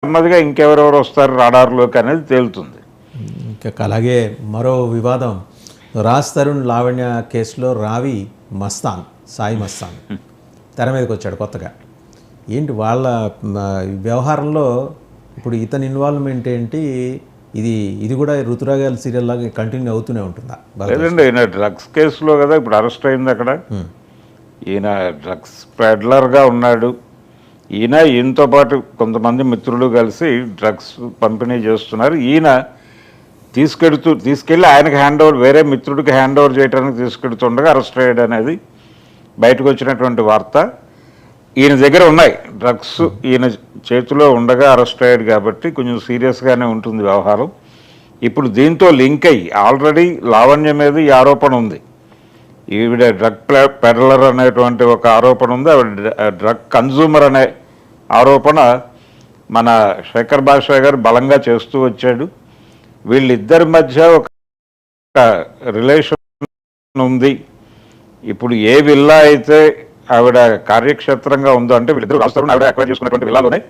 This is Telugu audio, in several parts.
నెమ్మదిగా ఇంకెవరెవరు వస్తారు రాడార్లోకి అనేది తేలుతుంది. ఇంకా అలాగే మరో వివాదం, రాజ్ తరుణ్ లావణ్య కేసులో రావి మస్తాన్, సాయి మస్తాన్ తెర మీదకి వచ్చాడు కొత్తగా. ఏంటి వాళ్ళ వ్యవహారంలో ఇప్పుడు ఇతని ఇన్వాల్వ్మెంట్ ఏంటి? ఇది కూడా ఋతురాగాల సీరియల్ లాగా కంటిన్యూ అవుతూనే ఉంటుందా? లేదండి, ఈయన డ్రగ్స్ కేసులో కదా ఇప్పుడు అరెస్ట్ అయింది. అక్కడ ఈయన డ్రగ్స్ పెడ్లర్గా ఉన్నాడు. ఈయనతో పాటు కొంతమంది మిత్రులు కలిసి డ్రగ్స్ పంపిణీ చేస్తున్నారు. ఈయన తీసుకెళ్ళి ఆయనకి హ్యాండ్ ఓవర్, వేరే మిత్రుడికి హ్యాండ్ ఓవర్ చేయడానికి తీసుకెడుతుండగా అరెస్ట్ అయ్యాడు అనేది బయటకు వచ్చినటువంటి వార్త. ఈయన దగ్గర ఉన్నాయి డ్రగ్స్, ఈయన చేతిలో ఉండగా అరెస్ట్ అయ్యాడు కాబట్టి కొంచెం సీరియస్గానే ఉంటుంది వ్యవహారం. ఇప్పుడు దీంతో లింక్ అయ్యి ఆల్రెడీ లావణ్య మీద ఈ ఆరోపణ ఉంది. ఈవిడ డ్రగ్ పెడ్లర్ అనేటువంటి ఒక ఆరోపణ ఉంది, ఆవిడ డ్రగ్ కన్జ్యూమర్ అనే ఆరోపణ మన శేఖర్ భాషా గారు బలంగా చేస్తూ వచ్చాడు. వీళ్ళిద్దరి మధ్య ఒక రిలేషన్ ఉంది. ఇప్పుడు ఏ విల్లా అయితే ఆవిడ కార్యక్షేత్రంగా ఉందో, అంటే వీళ్ళిద్దరు రాష్ట్రంలో ఆవిడ అక్వైర్ చేసుకున్నటువంటి విల్లాలోనే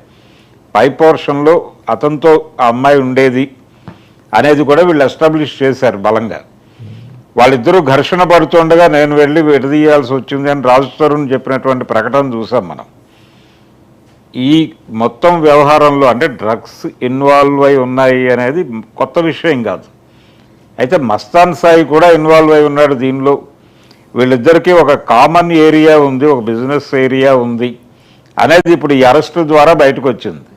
పై పోర్షన్లో అతనితో ఆ అమ్మాయి ఉండేది అనేది కూడా వీళ్ళు ఎస్టాబ్లిష్ చేశారు బలంగా. వాళ్ళిద్దరూ ఘర్షణ పడుతుండగా నేను వెళ్ళి విడదీయాల్సి వచ్చింది అని రాజ్ తరుణ్ చెప్పినటువంటి ప్రకటన చూసాం మనం. ఈ మొత్తం వ్యవహారంలో అంటే డ్రగ్స్ ఇన్వాల్వ్ అయి ఉన్నాయి అనేది కొత్త విషయం కాదు. అయితే మస్తాన్ సాయి కూడా ఇన్వాల్వ్ అయి ఉన్నాడు దీనిలో. వీళ్ళిద్దరికీ ఒక కామన్ ఏరియా ఉంది, ఒక బిజినెస్ ఏరియా ఉంది అనేది ఇప్పుడు ఈ అరెస్టు ద్వారా బయటకు వచ్చింది.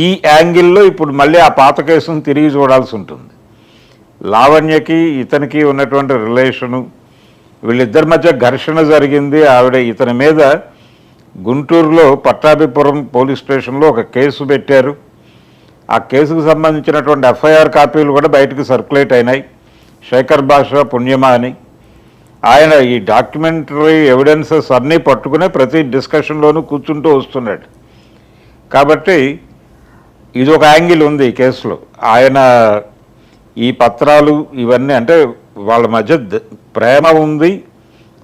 ఈ యాంగిల్లో ఇప్పుడు మళ్ళీ ఆ పాత కేసును తిరిగి చూడాల్సి ఉంటుంది. లావణ్యకి ఇతనికి ఉన్నటువంటి రిలేషను, వీళ్ళిద్దరి మధ్య ఘర్షణ జరిగింది. ఆవిడ ఇతని మీద గుంటూరులో పట్టాభిపురం పోలీస్ స్టేషన్లో ఒక కేసు పెట్టారు. ఆ కేసుకు సంబంధించినటువంటి ఎఫ్ఐఆర్ కాపీలు కూడా బయటకు సర్క్యులేట్ అయినాయి. శేఖర్ భాషా పుణ్యమా అని ఆయన ఈ డాక్యుమెంటరీ ఎవిడెన్సెస్ అన్నీ పట్టుకునే ప్రతి డిస్కషన్లోనూ కూర్చుంటూ వస్తున్నాడు. కాబట్టి ఇది ఒక యాంగిల్ ఉంది ఈ కేసులో. ఆయన ఈ పత్రాలు ఇవన్నీ అంటే వాళ్ళ మధ్య ప్రేమ ఉంది,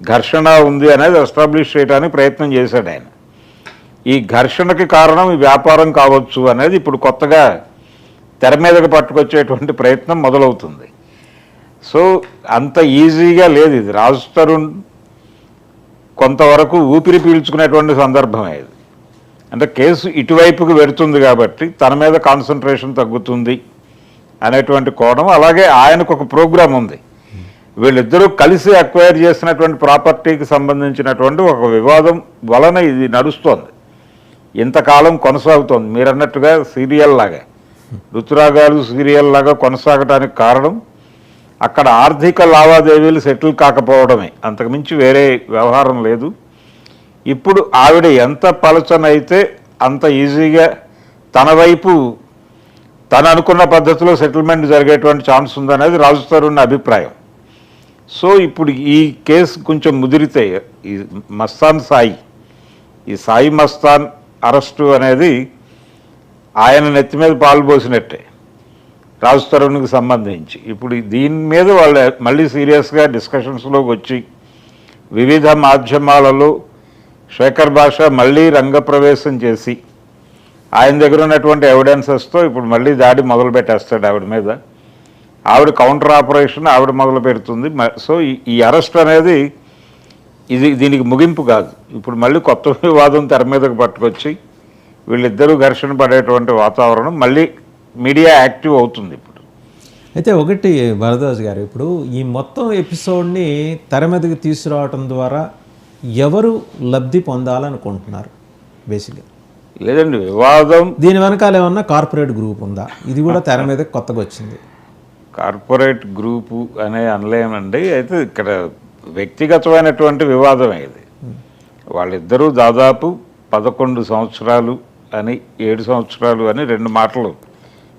ఘర్షణ ఉంది అనేది ఎస్టాబ్లిష్ చేయడానికి ప్రయత్నం చేశాడు ఆయన. ఈ ఘర్షణకి కారణం ఈ వ్యాపారం కావచ్చు అనేది ఇప్పుడు కొత్తగా తెర మీదకి పట్టుకొచ్చేటువంటి ప్రయత్నం మొదలవుతుంది. సో అంత ఈజీగా లేదు ఇది. రాజ్ తరుణ్ కొంతవరకు ఊపిరి పీల్చుకునేటువంటి సందర్భమే ఇది. అంటే కేసు ఇటువైపుకి వెడుతుంది కాబట్టి తన మీద కాన్సన్ట్రేషన్ తగ్గుతుంది అనేటువంటి కోణం. అలాగే ఆయనకు ఒక ప్రోగ్రాం ఉంది. వీళ్ళిద్దరూ కలిసి అక్వైర్ చేసినటువంటి ప్రాపర్టీకి సంబంధించినటువంటి ఒక వివాదం వలన ఇది నడుస్తోంది, ఇంతకాలం కొనసాగుతోంది. మీరు అన్నట్టుగా సీరియల్ లాగా, ఋతురాగాలు సీరియల్ లాగా కొనసాగటానికి కారణం అక్కడ ఆర్థిక లావాదేవీలు సెటిల్ కాకపోవడమే, అంతకుమించి వేరే వ్యవహారం లేదు. ఇప్పుడు ఆవిడ ఎంత పలచనైతే అంత ఈజీగా తన వైపు తను అనుకున్న పద్ధతిలో సెటిల్మెంట్ జరిగేటువంటి ఛాన్స్ ఉందనేది రాజ్ తరుణ్ అభిప్రాయం. సో ఇప్పుడు ఈ కేసు కొంచెం ముదిరితే ఈ మస్తాన్ సాయి, ఈ సాయి మస్తాన్ అరెస్టు అనేది ఆయన నెత్తి మీద పాలు పోసినట్టే రాజ్ తరుణ్కి సంబంధించి. ఇప్పుడు దీని మీద వాళ్ళు మళ్ళీ సీరియస్గా డిస్కషన్స్లోకి వచ్చి వివిధ మాధ్యమాలలో శేఖర్ భాషా మళ్ళీ రంగప్రవేశం చేసి ఆయన దగ్గర ఉన్నటువంటి ఎవిడెన్సెస్తో ఇప్పుడు మళ్ళీ దాడి మొదలు పెట్టేస్తాడు ఆవిడ మీద. ఆవిడ కౌంటర్ ఆపరేషన్ ఆవిడ మొదలు పెడుతుంది. సో ఈ అరెస్ట్ అనేది దీనికి ముగింపు కాదు. ఇప్పుడు మళ్ళీ కొత్త వివాదం తెర మీదకు పట్టుకొచ్చి వీళ్ళిద్దరూ ఘర్షణ పడేటువంటి వాతావరణం మళ్ళీ మీడియా యాక్టివ్ అవుతుంది ఇప్పుడు. అయితే ఒకటి భరద్వాజ్ గారు, ఇప్పుడు ఈ మొత్తం ఎపిసోడ్ని తెర మీదకి తీసుకురావటం ద్వారా ఎవరు లబ్ధి పొందాలనుకుంటున్నారు? బేసిక్గా లేదండి, వివాదం దీని వెనకాల ఏమన్నా కార్పొరేట్ గ్రూప్ ఉందా? ఇది కూడా తెర మీద కొత్తగా వచ్చింది. కార్పొరేట్ గ్రూపు అనే అనలేమండి. అయితే ఇక్కడ వ్యక్తిగతమైనటువంటి వివాదమే ఇది. వాళ్ళిద్దరూ దాదాపు 11 సంవత్సరాలు అని 7 సంవత్సరాలు అని 2 మాటలు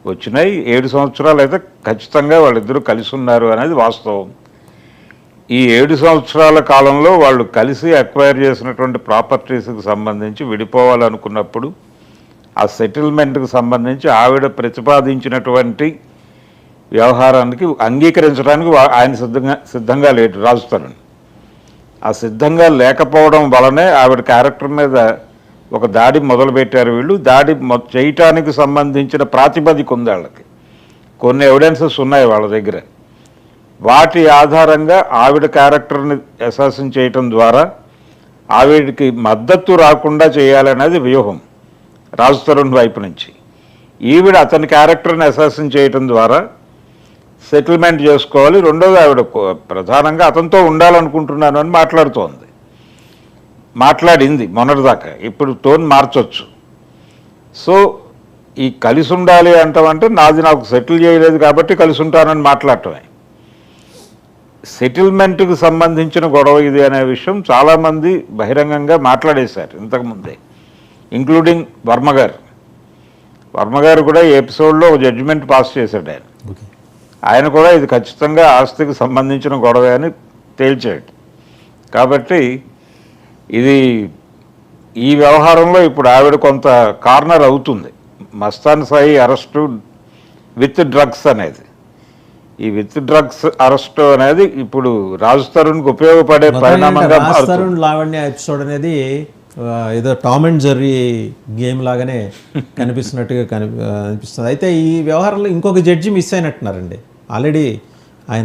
వచ్చినాయి. 7 సంవత్సరాలు అయితే ఖచ్చితంగా వాళ్ళిద్దరూ కలిసి ఉన్నారు అనేది వాస్తవం. ఈ 7 సంవత్సరాల కాలంలో వాళ్ళు కలిసి అక్వైర్ చేసినటువంటి ప్రాపర్టీస్కి సంబంధించి విడిపోవాలనుకున్నప్పుడు ఆ సెటిల్మెంట్కి సంబంధించి ఆవిడ ప్రతిపాదించినటువంటి వ్యవహారానికి అంగీకరించడానికి ఆయన సిద్ధంగా లేడు రాజ్ తరుణ్. ఆ సిద్ధంగా లేకపోవడం వలనే ఆవిడ క్యారెక్టర్ మీద ఒక దాడి మొదలుపెట్టారు వీళ్ళు. దాడి చేయటానికి సంబంధించిన ప్రాతిపదిక ఉంది వాళ్ళకి, కొన్ని ఎవిడెన్సెస్ ఉన్నాయి వాళ్ళ దగ్గర. వాటి ఆధారంగా ఆవిడ క్యారెక్టర్ని అసాసిన్ చేయటం ద్వారా ఆవిడకి మద్దతు రాకుండా చేయాలనేది వ్యూహం రాజ్ తరుణ్ వైపు నుంచి. ఈవిడ అతని క్యారెక్టర్ని అసాసిన్ చేయటం ద్వారా సెటిల్మెంట్ చేసుకోవాలి. రెండోది, ఆవిడ ప్రధానంగా అతనితో ఉండాలనుకుంటున్నాను అని మాట్లాడింది మొన్నటిదాకా. ఇప్పుడు టోన్ మార్చొచ్చు. సో ఈ కలిసి ఉండాలి అంటామంటే నాకు సెటిల్ చేయలేదు కాబట్టి కలిసి ఉంటానని మాట్లాడటమే. సెటిల్మెంట్కి సంబంధించిన గొడవ ఇది అనే విషయం చాలామంది బహిరంగంగా మాట్లాడేశారు ఇంతకుముందే, ఇంక్లూడింగ్ వర్మ గారు కూడా ఈ ఎపిసోడ్లో జడ్జిమెంట్ పాస్ చేశాడు ఆయన. ఆయన కూడా ఇది ఖచ్చితంగా ఆస్తికి సంబంధించిన గొడవ అని తేల్చాడు. కాబట్టి ఇది ఈ వ్యవహారంలో ఇప్పుడు ఆవిడ కొంత కార్నర్ అవుతుంది. Mastan Sai arrest with drugs అనేది, ఈ విత్ డ్రగ్స్ అరెస్ట్ అనేది ఇప్పుడు రాజ్ తరుణ్కి ఉపయోగపడే పరిణామంగా రాజ్ తరుణ్ లావణ్య ఎపిసోడ్ అనేది ఏదో టామ్ అండ్ జెర్రీ గేమ్ లాగానే కనిపిస్తున్నట్టుగా అనిపిస్తుంది. అయితే ఈ వ్యవహారంలో ఇంకొక జడ్జి మిస్ అయినట్టున్నారండి. ఆల్రెడీ